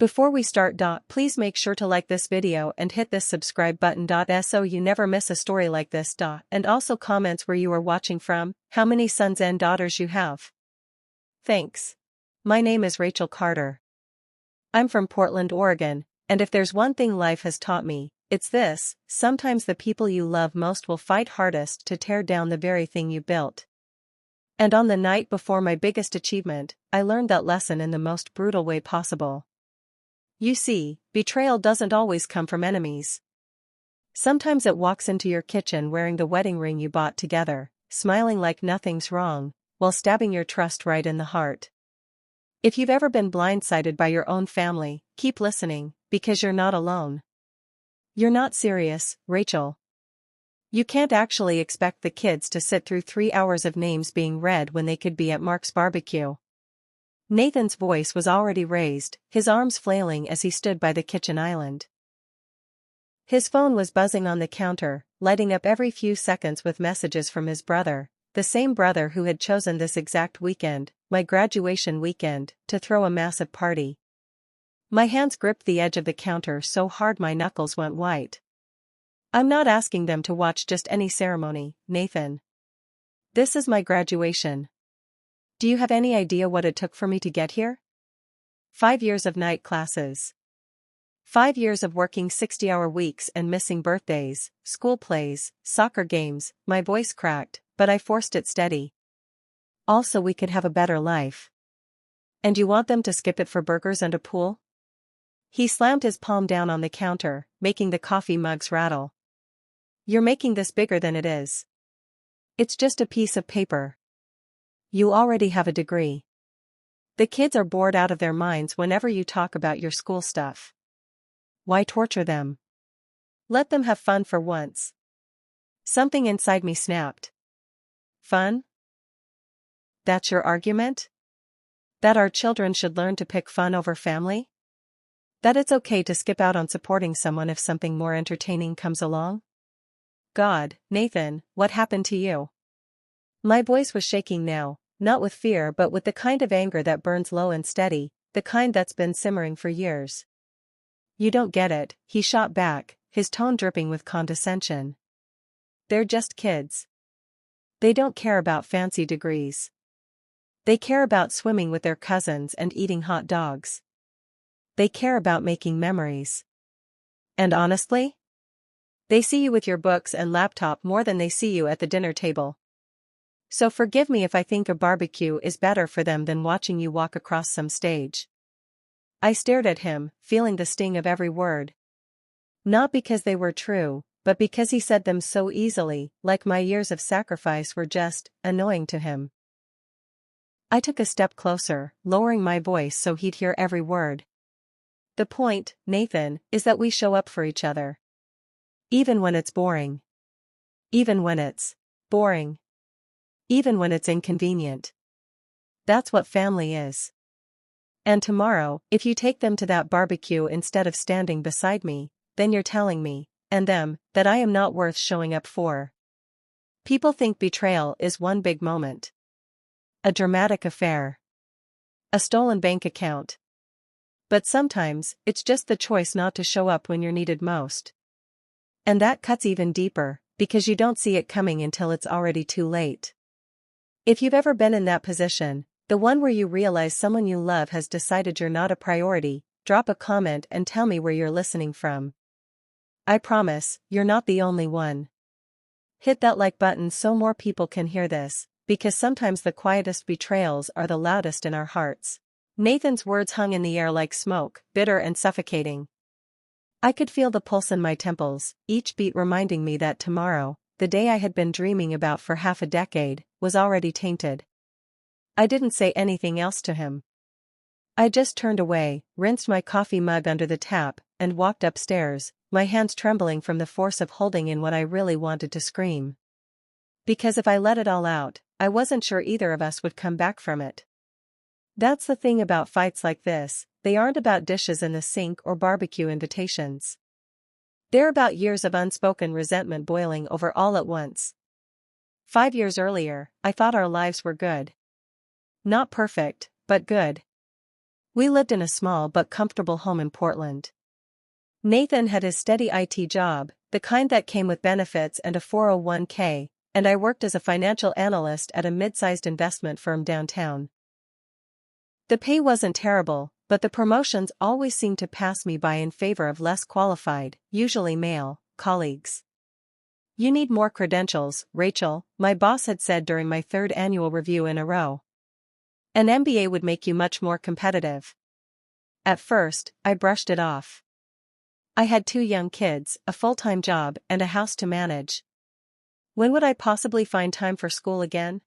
Before we start, please make sure to like this video and hit this subscribe button so you never miss a story like this. And also comments where you are watching from, how many sons and daughters you have. Thanks. My name is Rachel Carter. I'm from Portland, Oregon, and if there's one thing life has taught me, it's this: sometimes the people you love most will fight hardest to tear down the very thing you built. And on the night before my biggest achievement, I learned that lesson in the most brutal way possible. You see, betrayal doesn't always come from enemies. Sometimes it walks into your kitchen wearing the wedding ring you bought together, smiling like nothing's wrong, while stabbing your trust right in the heart. If you've ever been blindsided by your own family, keep listening, because you're not alone. You're not serious, Rachel. You can't actually expect the kids to sit through 3 hours of names being read when they could be at Mark's barbecue. Nathan's voice was already raised, his arms flailing as he stood by the kitchen island. His phone was buzzing on the counter, lighting up every few seconds with messages from his brother, the same brother who had chosen this exact weekend, my graduation weekend, to throw a massive party. My hands gripped the edge of the counter so hard my knuckles went white. I'm not asking them to watch just any ceremony, Nathan. This is my graduation. Do you have any idea what it took for me to get here? 5 years of night classes. 5 years of working 60-hour weeks and missing birthdays, school plays, soccer games. My voice cracked, but I forced it steady. All so we could have a better life. And you want them to skip it for burgers and a pool? He slammed his palm down on the counter, making the coffee mugs rattle. You're making this bigger than it is. It's just a piece of paper. You already have a degree. The kids are bored out of their minds whenever you talk about your school stuff. Why torture them? Let them have fun for once. Something inside me snapped. Fun? That's your argument? That our children should learn to pick fun over family? That it's okay to skip out on supporting someone if something more entertaining comes along? God, Nathan, what happened to you? My voice was shaking now, not with fear but with the kind of anger that burns low and steady, the kind that's been simmering for years. You don't get it, he shot back, his tone dripping with condescension. They're just kids. They don't care about fancy degrees. They care about swimming with their cousins and eating hot dogs. They care about making memories. And honestly? They see you with your books and laptop more than they see you at the dinner table. So forgive me if I think a barbecue is better for them than watching you walk across some stage. I stared at him, feeling the sting of every word. Not because they were true, but because he said them so easily, like my years of sacrifice were just annoying to him. I took a step closer, lowering my voice so he'd hear every word. The point, Nathan, is that we show up for each other. Even when it's boring. Even when it's boring. Even when it's inconvenient. That's what family is. And tomorrow, if you take them to that barbecue instead of standing beside me, then you're telling me, and them, that I am not worth showing up for. People think betrayal is one big moment. A dramatic affair. A stolen bank account. But sometimes, it's just the choice not to show up when you're needed most. And that cuts even deeper, because you don't see it coming until it's already too late. If you've ever been in that position, the one where you realize someone you love has decided you're not a priority, drop a comment and tell me where you're listening from. I promise, you're not the only one. Hit that like button so more people can hear this, because sometimes the quietest betrayals are the loudest in our hearts. Nathan's words hung in the air like smoke, bitter and suffocating. I could feel the pulse in my temples, each beat reminding me that tomorrow, the day I had been dreaming about for half a decade, was already tainted. I didn't say anything else to him. I just turned away, rinsed my coffee mug under the tap, and walked upstairs, my hands trembling from the force of holding in what I really wanted to scream. Because if I let it all out, I wasn't sure either of us would come back from it. That's the thing about fights like this, they aren't about dishes in the sink or barbecue invitations. They're about years of unspoken resentment boiling over all at once. 5 years earlier, I thought our lives were good. Not perfect, but good. We lived in a small but comfortable home in Portland. Nathan had his steady IT job, the kind that came with benefits and a 401k, and I worked as a financial analyst at a mid-sized investment firm downtown. The pay wasn't terrible, but the promotions always seemed to pass me by in favor of less qualified, usually male, colleagues. "You need more credentials, Rachel," my boss had said during my third annual review in a row. "An MBA would make you much more competitive." At first, I brushed it off. I had 2 young kids, a full-time job, and a house to manage. When would I possibly find time for school again?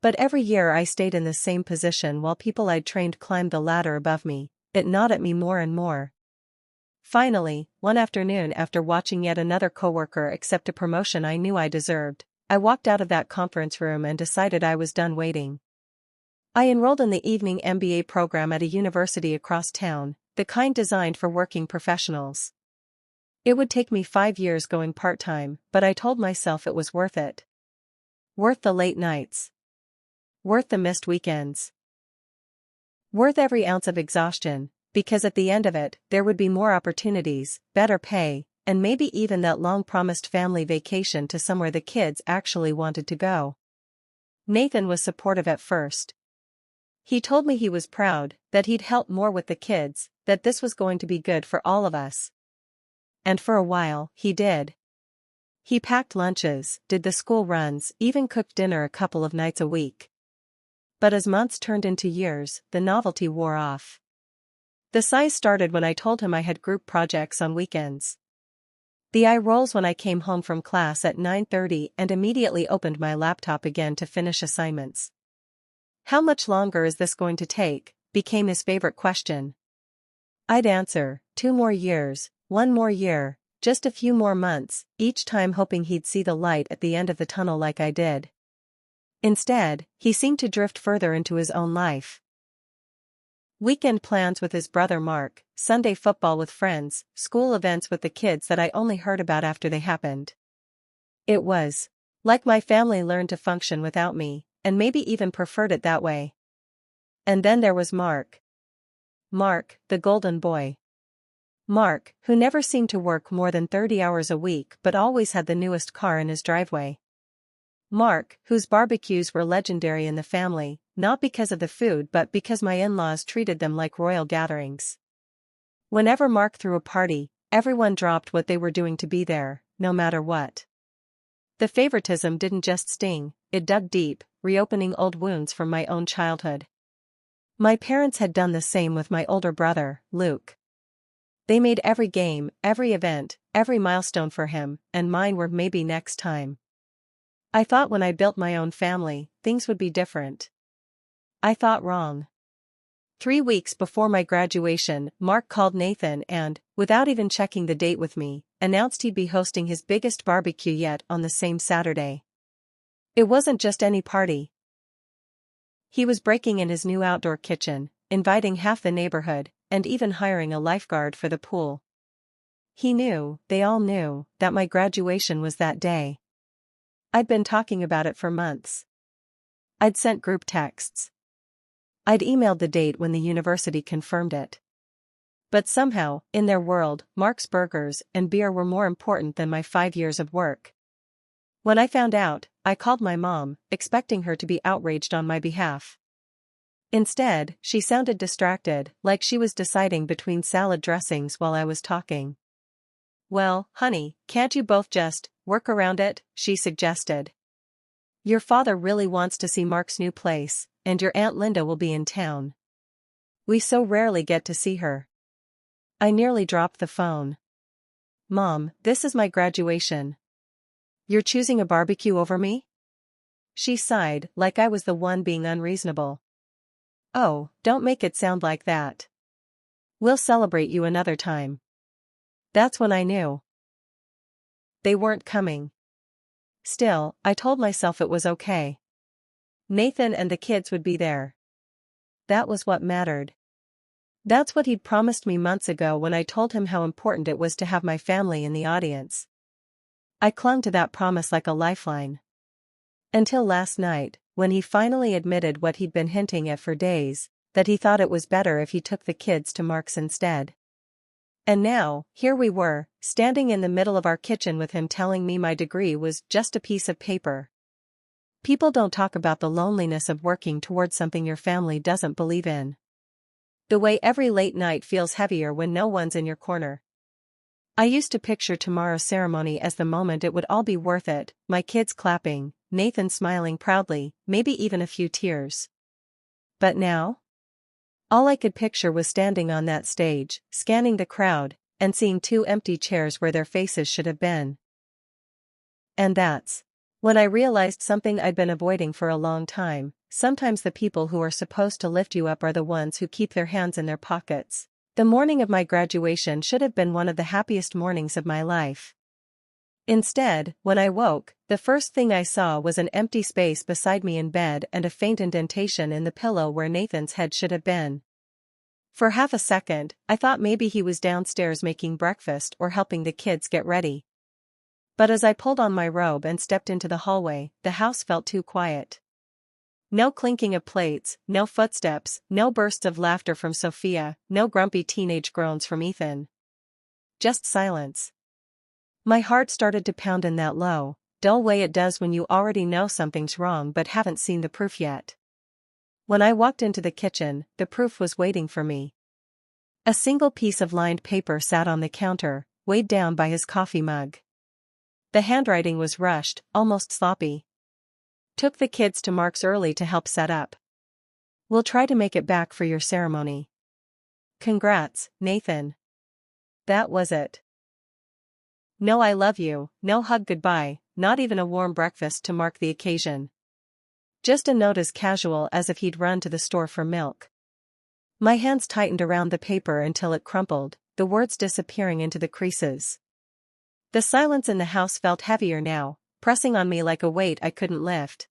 But every year I stayed in the same position while people I'd trained climbed the ladder above me. It gnawed at me more and more. Finally, one afternoon after watching yet another coworker accept a promotion I knew I deserved, I walked out of that conference room and decided I was done waiting. I enrolled in the evening MBA program at a university across town, the kind designed for working professionals. It would take me 5 years going part-time, but I told myself it was worth it. Worth the late nights. Worth the missed weekends. Worth every ounce of exhaustion, because at the end of it, there would be more opportunities, better pay, and maybe even that long-promised family vacation to somewhere the kids actually wanted to go. Nathan was supportive at first. He told me he was proud, that he'd help more with the kids, that this was going to be good for all of us. And for a while, he did. He packed lunches, did the school runs, even cooked dinner a couple of nights a week. But as months turned into years, the novelty wore off. The sighs started when I told him I had group projects on weekends. The eye rolls when I came home from class at 9:30 and immediately opened my laptop again to finish assignments. "How much longer is this going to take?" became his favorite question. I'd answer, 2 more years, 1 more year, just a few more months, each time hoping he'd see the light at the end of the tunnel like I did. Instead, he seemed to drift further into his own life. Weekend plans with his brother Mark, Sunday football with friends, school events with the kids that I only heard about after they happened. It was like my family learned to function without me, and maybe even preferred it that way. And then there was Mark. Mark, the golden boy. Mark, who never seemed to work more than 30 hours a week but always had the newest car in his driveway. Mark, whose barbecues were legendary in the family, not because of the food but because my in-laws treated them like royal gatherings. Whenever Mark threw a party, everyone dropped what they were doing to be there, no matter what. The favoritism didn't just sting, it dug deep, reopening old wounds from my own childhood. My parents had done the same with my older brother, Luke. They made every game, every event, every milestone for him, and mine were maybe next time. I thought when I built my own family, things would be different. I thought wrong. 3 weeks before my graduation, Mark called Nathan and, without even checking the date with me, announced he'd be hosting his biggest barbecue yet on the same Saturday. It wasn't just any party. He was breaking in his new outdoor kitchen, inviting half the neighborhood, and even hiring a lifeguard for the pool. He knew, they all knew, that my graduation was that day. I'd been talking about it for months. I'd sent group texts. I'd emailed the date when the university confirmed it. But somehow, in their world, Mark's burgers and beer were more important than my 5 years of work. When I found out, I called my mom, expecting her to be outraged on my behalf. Instead, she sounded distracted, like she was deciding between salad dressings while I was talking. "Well, honey, can't you both just work around it?" she suggested. "Your father really wants to see Mark's new place, and your Aunt Linda will be in town. We so rarely get to see her." I nearly dropped the phone. "Mom, this is my graduation. You're choosing a barbecue over me?" She sighed, like I was the one being unreasonable. "Oh, don't make it sound like that. We'll celebrate you another time." That's when I knew. They weren't coming. Still, I told myself it was okay. Nathan and the kids would be there. That was what mattered. That's what he'd promised me months ago when I told him how important it was to have my family in the audience. I clung to that promise like a lifeline. Until last night, when he finally admitted what he'd been hinting at for days, that he thought it was better if he took the kids to Mark's instead. And now, here we were, standing in the middle of our kitchen with him telling me my degree was just a piece of paper. People don't talk about the loneliness of working towards something your family doesn't believe in. The way every late night feels heavier when no one's in your corner. I used to picture tomorrow's ceremony as the moment it would all be worth it, my kids clapping, Nathan smiling proudly, maybe even a few tears. But now? All I could picture was standing on that stage, scanning the crowd, and seeing 2 empty chairs where their faces should have been. And that's when I realized something I'd been avoiding for a long time. Sometimes the people who are supposed to lift you up are the ones who keep their hands in their pockets. The morning of my graduation should have been one of the happiest mornings of my life. Instead, when I woke, the first thing I saw was an empty space beside me in bed and a faint indentation in the pillow where Nathan's head should have been. For half a second, I thought maybe he was downstairs making breakfast or helping the kids get ready. But as I pulled on my robe and stepped into the hallway, the house felt too quiet. No clinking of plates, no footsteps, no bursts of laughter from Sophia, no grumpy teenage groans from Ethan. Just silence. My heart started to pound in that low, dull way it does when you already know something's wrong but haven't seen the proof yet. When I walked into the kitchen, the proof was waiting for me. A single piece of lined paper sat on the counter, weighed down by his coffee mug. The handwriting was rushed, almost sloppy. Took the kids to Mark's early to help set up. We'll try to make it back for your ceremony. Congrats, Nathan. That was it. No I love you, no hug goodbye, not even a warm breakfast to mark the occasion. Just a note as casual as if he'd run to the store for milk. My hands tightened around the paper until it crumpled, the words disappearing into the creases. The silence in the house felt heavier now, pressing on me like a weight I couldn't lift.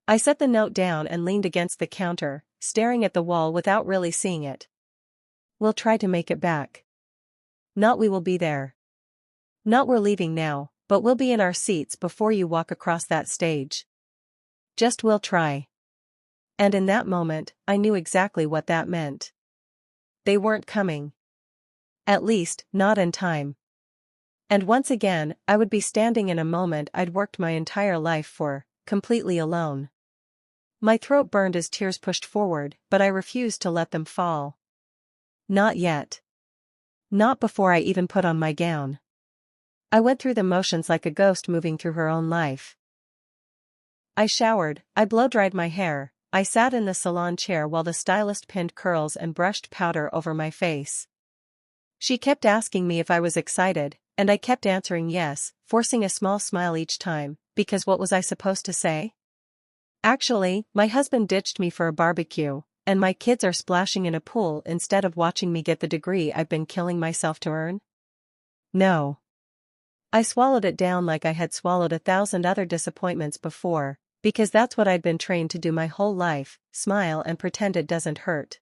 I set the note down and leaned against the counter, staring at the wall without really seeing it. We'll try to make it back. Not we will be there. Not we're leaving now, but we'll be in our seats before you walk across that stage. Just we'll try. And in that moment, I knew exactly what that meant. They weren't coming. At least, not in time. And once again, I would be standing in a moment I'd worked my entire life for, completely alone. My throat burned as tears pushed forward, but I refused to let them fall. Not yet. Not before I even put on my gown. I went through the motions like a ghost moving through her own life. I showered, I blow-dried my hair, I sat in the salon chair while the stylist pinned curls and brushed powder over my face. She kept asking me if I was excited, and I kept answering yes, forcing a small smile each time, because what was I supposed to say? Actually, my husband ditched me for a barbecue, and my kids are splashing in a pool instead of watching me get the degree I've been killing myself to earn? No. I swallowed it down like I had swallowed 1,000 other disappointments before, because that's what I'd been trained to do my whole life, smile and pretend it doesn't hurt.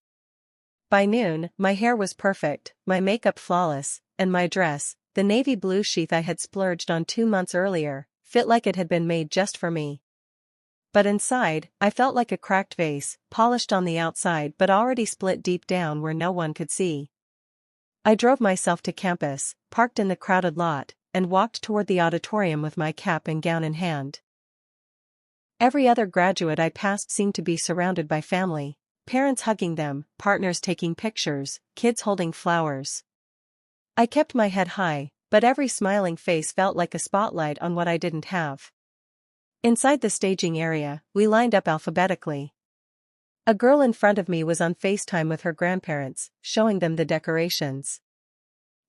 By noon, my hair was perfect, my makeup flawless, and my dress, the navy blue sheath I had splurged on 2 months earlier, fit like it had been made just for me. But inside, I felt like a cracked vase, polished on the outside but already split deep down where no one could see. I drove myself to campus, parked in the crowded lot, and walked toward the auditorium with my cap and gown in hand. Every other graduate I passed seemed to be surrounded by family, parents hugging them, partners taking pictures, kids holding flowers. I kept my head high, but every smiling face felt like a spotlight on what I didn't have. Inside the staging area, we lined up alphabetically. A girl in front of me was on FaceTime with her grandparents, showing them the decorations.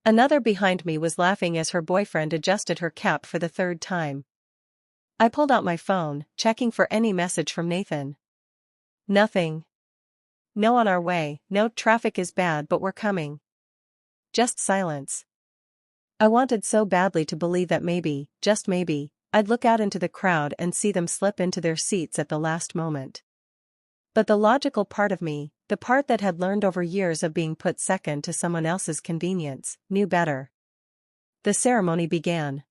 Another behind me was laughing as her boyfriend adjusted her cap for the 3rd time. I pulled out my phone, checking for any message from Nathan. Nothing. No on our way, no traffic is bad but we're coming. Just silence. I wanted so badly to believe that maybe, just maybe, I'd look out into the crowd and see them slip into their seats at the last moment. But the logical part of me, the part that had learned over years of being put second to someone else's convenience, knew better. The ceremony began.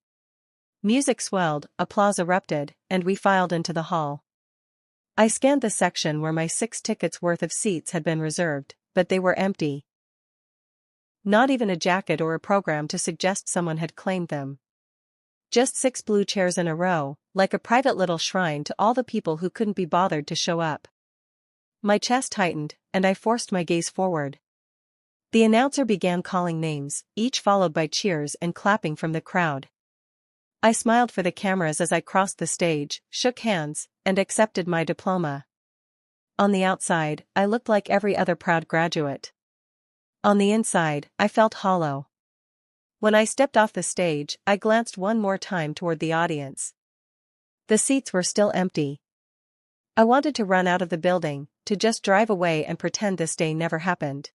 Music swelled, applause erupted, and we filed into the hall. I scanned the section where my 6 tickets worth of seats had been reserved, but they were empty. Not even a jacket or a program to suggest someone had claimed them. Just 6 blue chairs in a row, like a private little shrine to all the people who couldn't be bothered to show up. My chest tightened, and I forced my gaze forward. The announcer began calling names, each followed by cheers and clapping from the crowd. I smiled for the cameras as I crossed the stage, shook hands, and accepted my diploma. On the outside, I looked like every other proud graduate. On the inside, I felt hollow. When I stepped off the stage, I glanced one more time toward the audience. The seats were still empty. I wanted to run out of the building, to just drive away and pretend this day never happened.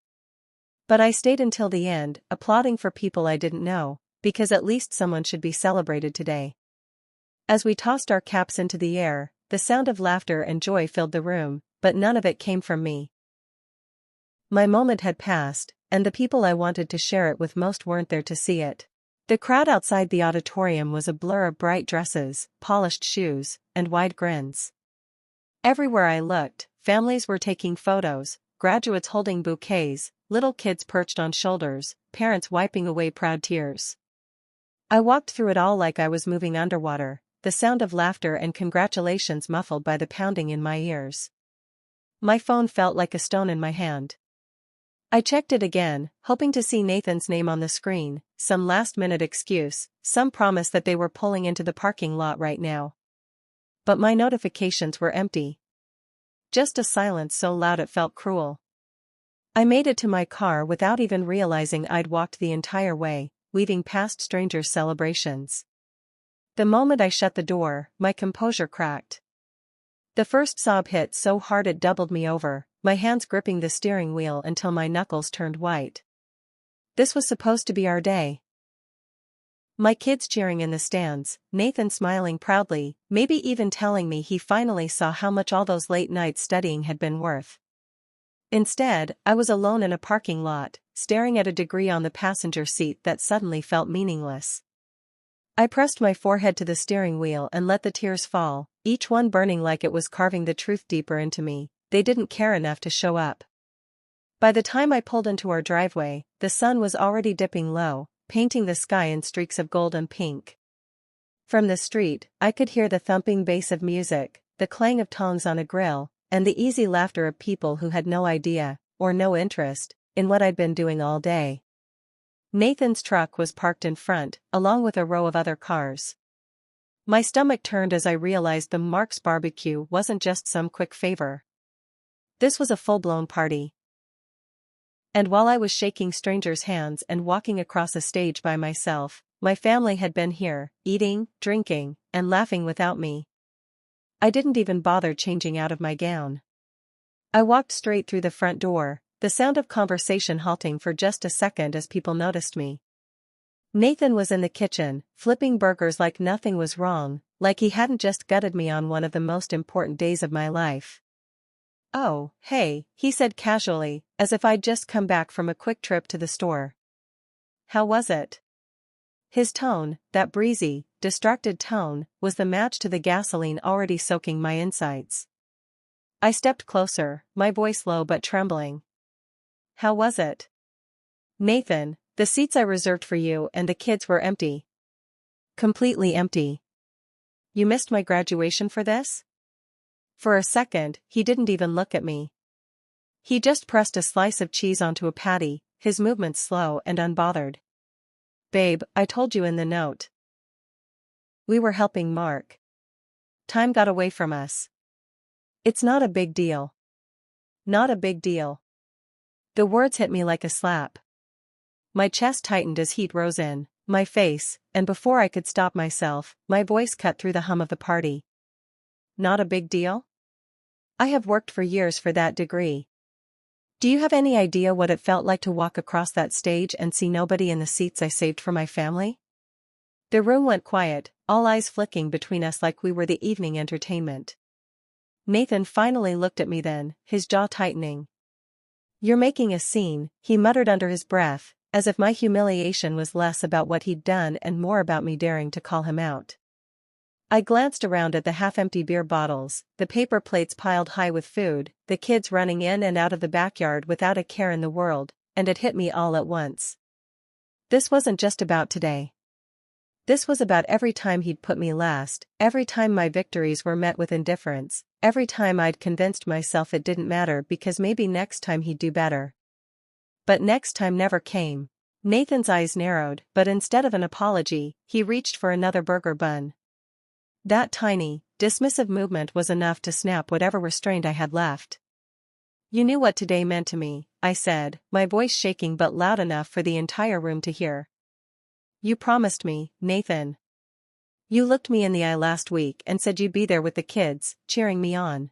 But I stayed until the end, applauding for people I didn't know, because at least someone should be celebrated today. As we tossed our caps into the air, the sound of laughter and joy filled the room, but none of it came from me. My moment had passed, and the people I wanted to share it with most weren't there to see it. The crowd outside the auditorium was a blur of bright dresses, polished shoes, and wide grins. Everywhere I looked, families were taking photos, graduates holding bouquets, little kids perched on shoulders, parents wiping away proud tears. I walked through it all like I was moving underwater, the sound of laughter and congratulations muffled by the pounding in my ears. My phone felt like a stone in my hand. I checked it again, hoping to see Nathan's name on the screen, some last-minute excuse, some promise that they were pulling into the parking lot right now. But my notifications were empty. Just a silence so loud it felt cruel. I made it to my car without even realizing I'd walked the entire way, weaving past strangers' celebrations. The moment I shut the door, my composure cracked. The first sob hit so hard it doubled me over, my hands gripping the steering wheel until my knuckles turned white. This was supposed to be our day. My kids cheering in the stands, Nathan smiling proudly, maybe even telling me he finally saw how much all those late nights studying had been worth. Instead, I was alone in a parking lot, staring at a degree on the passenger seat that suddenly felt meaningless. I pressed my forehead to the steering wheel and let the tears fall, each one burning like it was carving the truth deeper into me. They didn't care enough to show up. By the time I pulled into our driveway, the sun was already dipping low, painting the sky in streaks of gold and pink. From the street, I could hear the thumping bass of music, the clang of tongs on a grill, and the easy laughter of people who had no idea, or no interest, in what I'd been doing all day. Nathan's truck was parked in front, along with a row of other cars. My stomach turned as I realized the Mark's BBQ wasn't just some quick favor. This was a full-blown party. And while I was shaking strangers' hands and walking across a stage by myself, my family had been here, eating, drinking, and laughing without me. I didn't even bother changing out of my gown. I walked straight through the front door, the sound of conversation halting for just a second as people noticed me. Nathan was in the kitchen, flipping burgers like nothing was wrong, like he hadn't just gutted me on one of the most important days of my life. "Oh, hey," he said casually, as if I'd just come back from a quick trip to the store. "How was it?" His tone, that breezy, distracted tone, was the match to the gasoline already soaking my insides. I stepped closer, my voice low but trembling. "How was it?" "Nathan, the seats I reserved for you and the kids were empty. Completely empty. You missed my graduation for this?" For a second, he didn't even look at me. He just pressed a slice of cheese onto a patty, his movements slow and unbothered. "Babe, I told you in the note. We were helping Mark. Time got away from us. It's not a big deal." Not a big deal. The words hit me like a slap. My chest tightened as heat rose in my face, and before I could stop myself, my voice cut through the hum of the party. Not a big deal? I have worked for years for that degree. Do you have any idea what it felt like to walk across that stage and see nobody in the seats I saved for my family? The room went quiet, all eyes flicking between us like we were the evening entertainment. Nathan finally looked at me then, his jaw tightening. "You're making a scene," he muttered under his breath, as if my humiliation was less about what he'd done and more about me daring to call him out. I glanced around at the half-empty beer bottles, the paper plates piled high with food, the kids running in and out of the backyard without a care in the world, and it hit me all at once. This wasn't just about today. This was about every time he'd put me last, every time my victories were met with indifference, every time I'd convinced myself it didn't matter because maybe next time he'd do better. But next time never came. Nathan's eyes narrowed, but instead of an apology, he reached for another burger bun. That tiny, dismissive movement was enough to snap whatever restraint I had left. You knew what today meant to me, I said, my voice shaking but loud enough for the entire room to hear. You promised me, Nathan. You looked me in the eye last week and said you'd be there with the kids, cheering me on.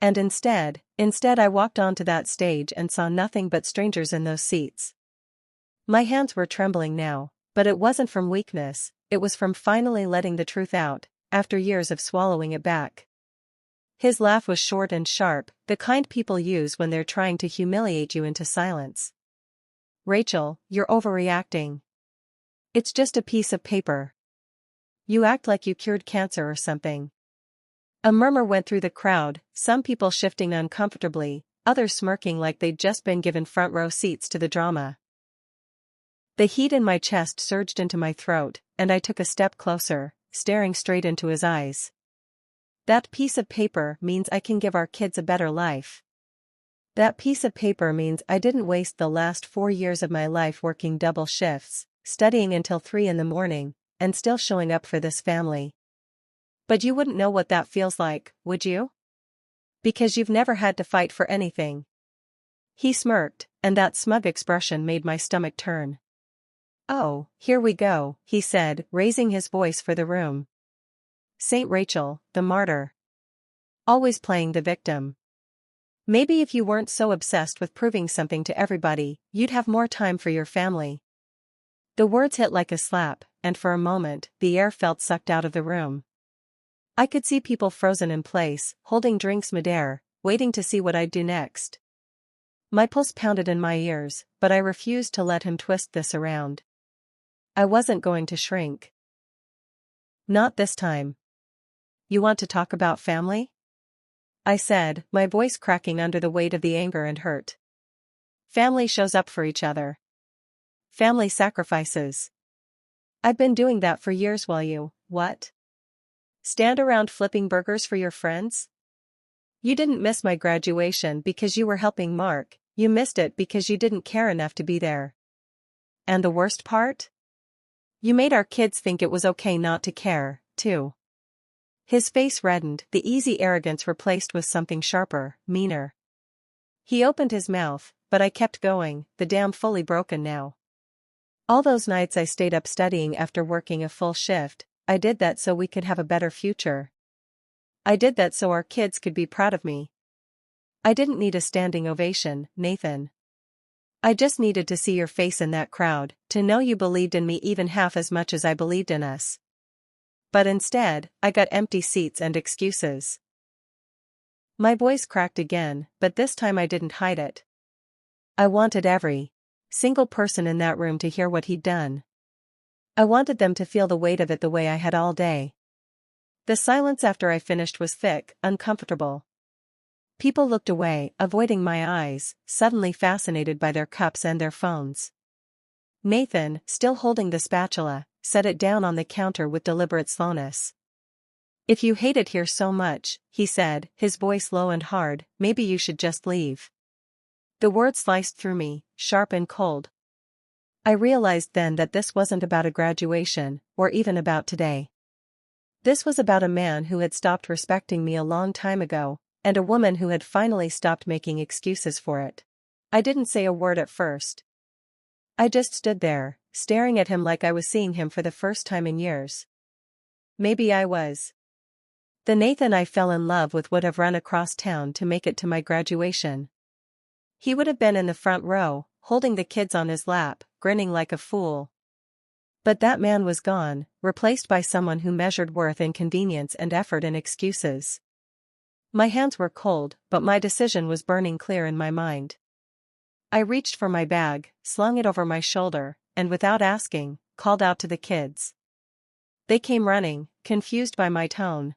And instead I walked onto that stage and saw nothing but strangers in those seats. My hands were trembling now, but it wasn't from weakness, it was from finally letting the truth out, after years of swallowing it back. His laugh was short and sharp, the kind people use when they're trying to humiliate you into silence. Rachel, you're overreacting. It's just a piece of paper. You act like you cured cancer or something. A murmur went through the crowd, some people shifting uncomfortably, others smirking like they'd just been given front row seats to the drama. The heat in my chest surged into my throat, and I took a step closer, staring straight into his eyes. That piece of paper means I can give our kids a better life. That piece of paper means I didn't waste the last 4 years of my life working double shifts, studying until 3 a.m, and still showing up for this family. But you wouldn't know what that feels like, would you? Because you've never had to fight for anything. He smirked, and that smug expression made my stomach turn. Oh, here we go, he said, raising his voice for the room. Saint Rachel, the martyr. Always playing the victim. Maybe if you weren't so obsessed with proving something to everybody, you'd have more time for your family. The words hit like a slap, and for a moment, the air felt sucked out of the room. I could see people frozen in place, holding drinks midair, waiting to see what I'd do next. My pulse pounded in my ears, but I refused to let him twist this around. I wasn't going to shrink. Not this time. You want to talk about family? I said, my voice cracking under the weight of the anger and hurt. Family shows up for each other. Family sacrifices. I've been doing that for years while you, what? Stand around flipping burgers for your friends? You didn't miss my graduation because you were helping Mark, you missed it because you didn't care enough to be there. And the worst part? You made our kids think it was okay not to care, too. His face reddened, the easy arrogance replaced with something sharper, meaner. He opened his mouth, but I kept going, the dam fully broken now. All those nights I stayed up studying after working a full shift, I did that so we could have a better future. I did that so our kids could be proud of me. I didn't need a standing ovation, Nathan. I just needed to see your face in that crowd, to know you believed in me even half as much as I believed in us. But instead, I got empty seats and excuses. My voice cracked again, but this time I didn't hide it. I wanted every single person in that room to hear what he'd done. I wanted them to feel the weight of it the way I had all day. The silence after I finished was thick, uncomfortable. People looked away, avoiding my eyes, suddenly fascinated by their cups and their phones. Nathan, still holding the spatula, set it down on the counter with deliberate slowness. If you hate it here so much, he said, his voice low and hard, maybe you should just leave. The words sliced through me, sharp and cold. I realized then that this wasn't about a graduation, or even about today. This was about a man who had stopped respecting me a long time ago, and a woman who had finally stopped making excuses for it. I didn't say a word at first. I just stood there, staring at him like I was seeing him for the first time in years. Maybe I was. The Nathan I fell in love with would have run across town to make it to my graduation. He would have been in the front row, holding the kids on his lap, grinning like a fool. But that man was gone, replaced by someone who measured worth in convenience and effort in excuses. My hands were cold, but my decision was burning clear in my mind. I reached for my bag, slung it over my shoulder, and without asking, called out to the kids. They came running, confused by my tone.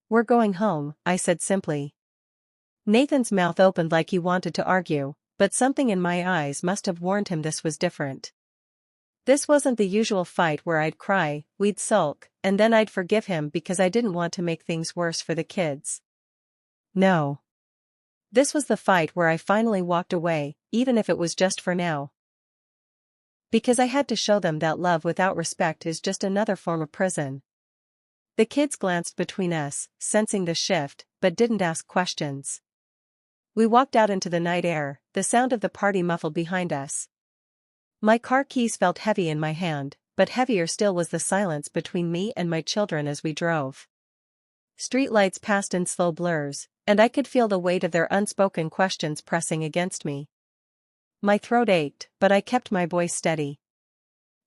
"We're going home," I said simply. Nathan's mouth opened like he wanted to argue, but something in my eyes must have warned him this was different. This wasn't the usual fight where I'd cry, we'd sulk, and then I'd forgive him because I didn't want to make things worse for the kids. No. This was the fight where I finally walked away, even if it was just for now. Because I had to show them that love without respect is just another form of prison. The kids glanced between us, sensing the shift, but didn't ask questions. We walked out into the night air, the sound of the party muffled behind us. My car keys felt heavy in my hand, but heavier still was the silence between me and my children as we drove. Streetlights passed in slow blurs, and I could feel the weight of their unspoken questions pressing against me. My throat ached, but I kept my voice steady.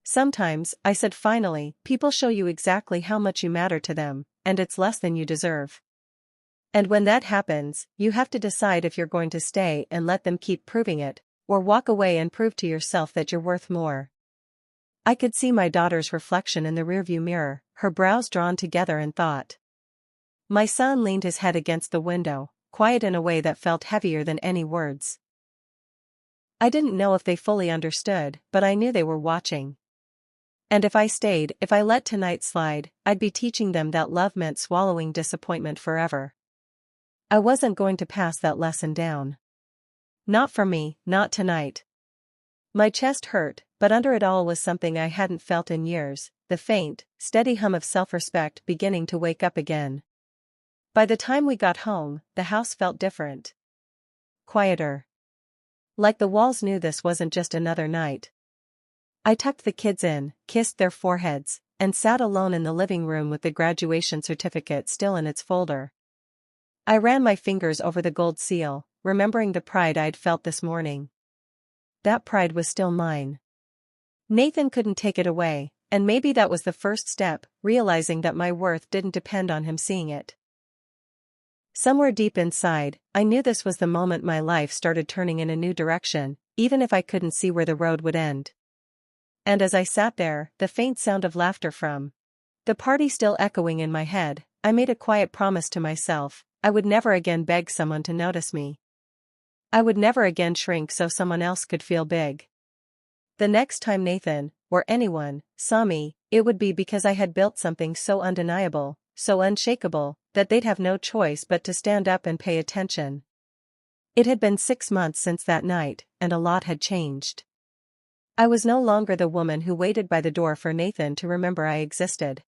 "Sometimes," I said finally, "people show you exactly how much you matter to them, and it's less than you deserve. And when that happens, you have to decide if you're going to stay and let them keep proving it, or walk away and prove to yourself that you're worth more." I could see my daughter's reflection in the rearview mirror, her brows drawn together in thought. My son leaned his head against the window, quiet in a way that felt heavier than any words. I didn't know if they fully understood, but I knew they were watching. And if I stayed, if I let tonight slide, I'd be teaching them that love meant swallowing disappointment forever. I wasn't going to pass that lesson down. Not for me, not tonight. My chest hurt, but under it all was something I hadn't felt in years, the faint, steady hum of self-respect beginning to wake up again. By the time we got home, the house felt different. Quieter. Like the walls knew this wasn't just another night. I tucked the kids in, kissed their foreheads, and sat alone in the living room with the graduation certificate still in its folder. I ran my fingers over the gold seal, remembering the pride I'd felt this morning. That pride was still mine. Nathan couldn't take it away, and maybe that was the first step, realizing that my worth didn't depend on him seeing it. Somewhere deep inside, I knew this was the moment my life started turning in a new direction, even if I couldn't see where the road would end. And as I sat there, the faint sound of laughter from the party still echoing in my head, I made a quiet promise to myself: I would never again beg someone to notice me. I would never again shrink so someone else could feel big. The next time Nathan, or anyone, saw me, it would be because I had built something so undeniable, so unshakable, that they'd have no choice but to stand up and pay attention. It had been 6 months since that night, and a lot had changed. I was no longer the woman who waited by the door for Nathan to remember I existed.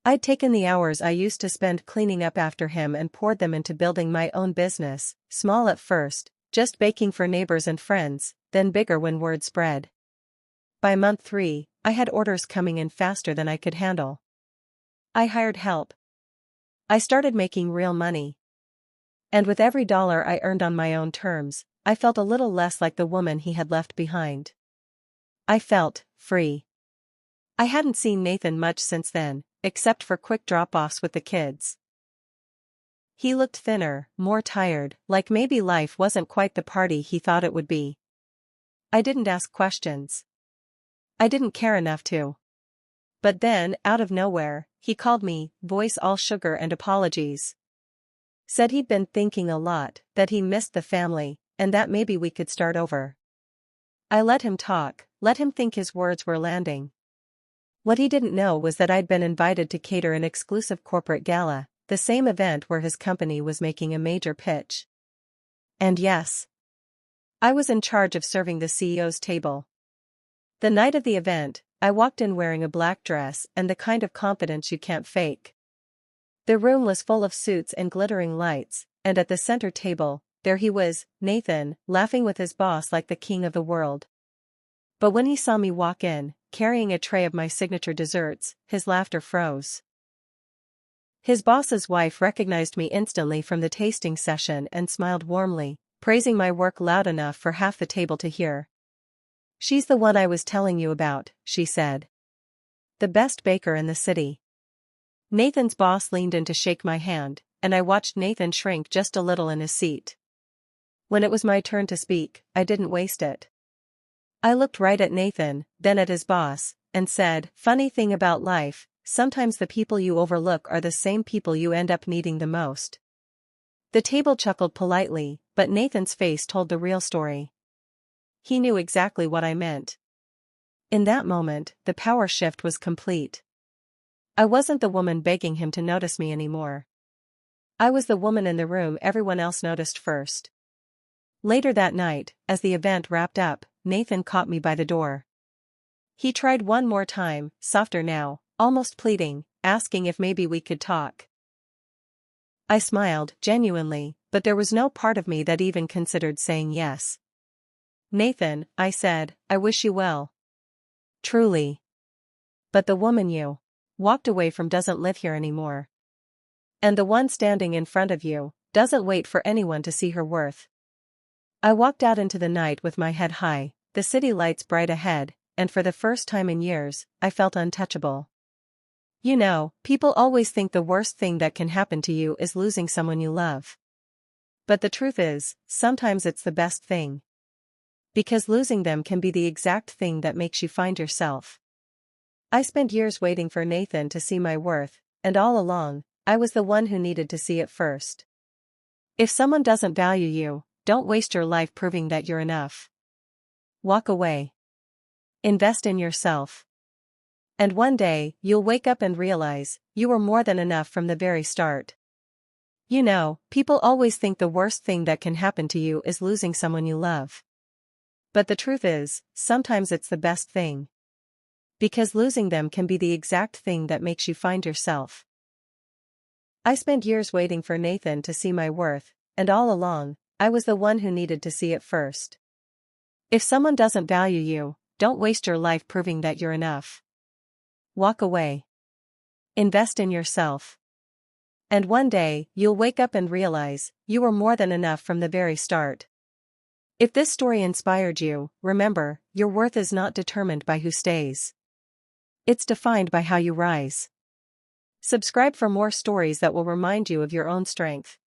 I'd taken the hours I used to spend cleaning up after him and poured them into building my own business, small at first, just baking for neighbors and friends, then bigger when word spread. By month 3, I had orders coming in faster than I could handle. I hired help. I started making real money. And with every dollar I earned on my own terms, I felt a little less like the woman he had left behind. I felt free. I hadn't seen Nathan much since then, except for quick drop-offs with the kids. He looked thinner, more tired, like maybe life wasn't quite the party he thought it would be. I didn't ask questions. I didn't care enough to. But then, out of nowhere, he called me, voice all sugar and apologies. Said he'd been thinking a lot, that he missed the family, and that maybe we could start over. I let him talk, let him think his words were landing. What he didn't know was that I'd been invited to cater an exclusive corporate gala, the same event where his company was making a major pitch. And yes, I was in charge of serving the CEO's table. The night of the event, I walked in wearing a black dress and the kind of confidence you can't fake. The room was full of suits and glittering lights, and at the center table, there he was, Nathan, laughing with his boss like the king of the world. But when he saw me walk in, carrying a tray of my signature desserts, his laughter froze. His boss's wife recognized me instantly from the tasting session and smiled warmly, praising my work loud enough for half the table to hear. "She's the one I was telling you about," she said. "The best baker in the city." Nathan's boss leaned in to shake my hand, and I watched Nathan shrink just a little in his seat. When it was my turn to speak, I didn't waste it. I looked right at Nathan, then at his boss, and said, "Funny thing about life, sometimes the people you overlook are the same people you end up needing the most. The table chuckled politely, but Nathan's face told the real story. He knew exactly what I meant. In that moment, the power shift was complete. I wasn't the woman begging him to notice me anymore. I was the woman in the room everyone else noticed first. Later that night, as the event wrapped up, Nathan caught me by the door. He tried one more time, softer now, almost pleading, asking if maybe we could talk. I smiled, genuinely, but there was no part of me that even considered saying yes. Nathan, I said, I wish you well. Truly. But the woman you walked away from doesn't live here anymore. And the one standing in front of you doesn't wait for anyone to see her worth. I walked out into the night with my head high, the city lights bright ahead, and for the first time in years, I felt untouchable. You know, people always think the worst thing that can happen to you is losing someone you love. But the truth is, sometimes it's the best thing. Because losing them can be the exact thing that makes you find yourself. I spent years waiting for Nathan to see my worth, and all along, I was the one who needed to see it first. If someone doesn't value you, don't waste your life proving that you're enough. Walk away. Invest in yourself. And one day, you'll wake up and realize, you were more than enough from the very start. You know, people always think the worst thing that can happen to you is losing someone you love. But the truth is, sometimes it's the best thing. Because losing them can be the exact thing that makes you find yourself. I spent years waiting for Nathan to see my worth, and all along, I was the one who needed to see it first. If someone doesn't value you, don't waste your life proving that you're enough. Walk away. Invest in yourself. And one day, you'll wake up and realize, you were more than enough from the very start. If this story inspired you, remember, your worth is not determined by who stays. It's defined by how you rise. Subscribe for more stories that will remind you of your own strength.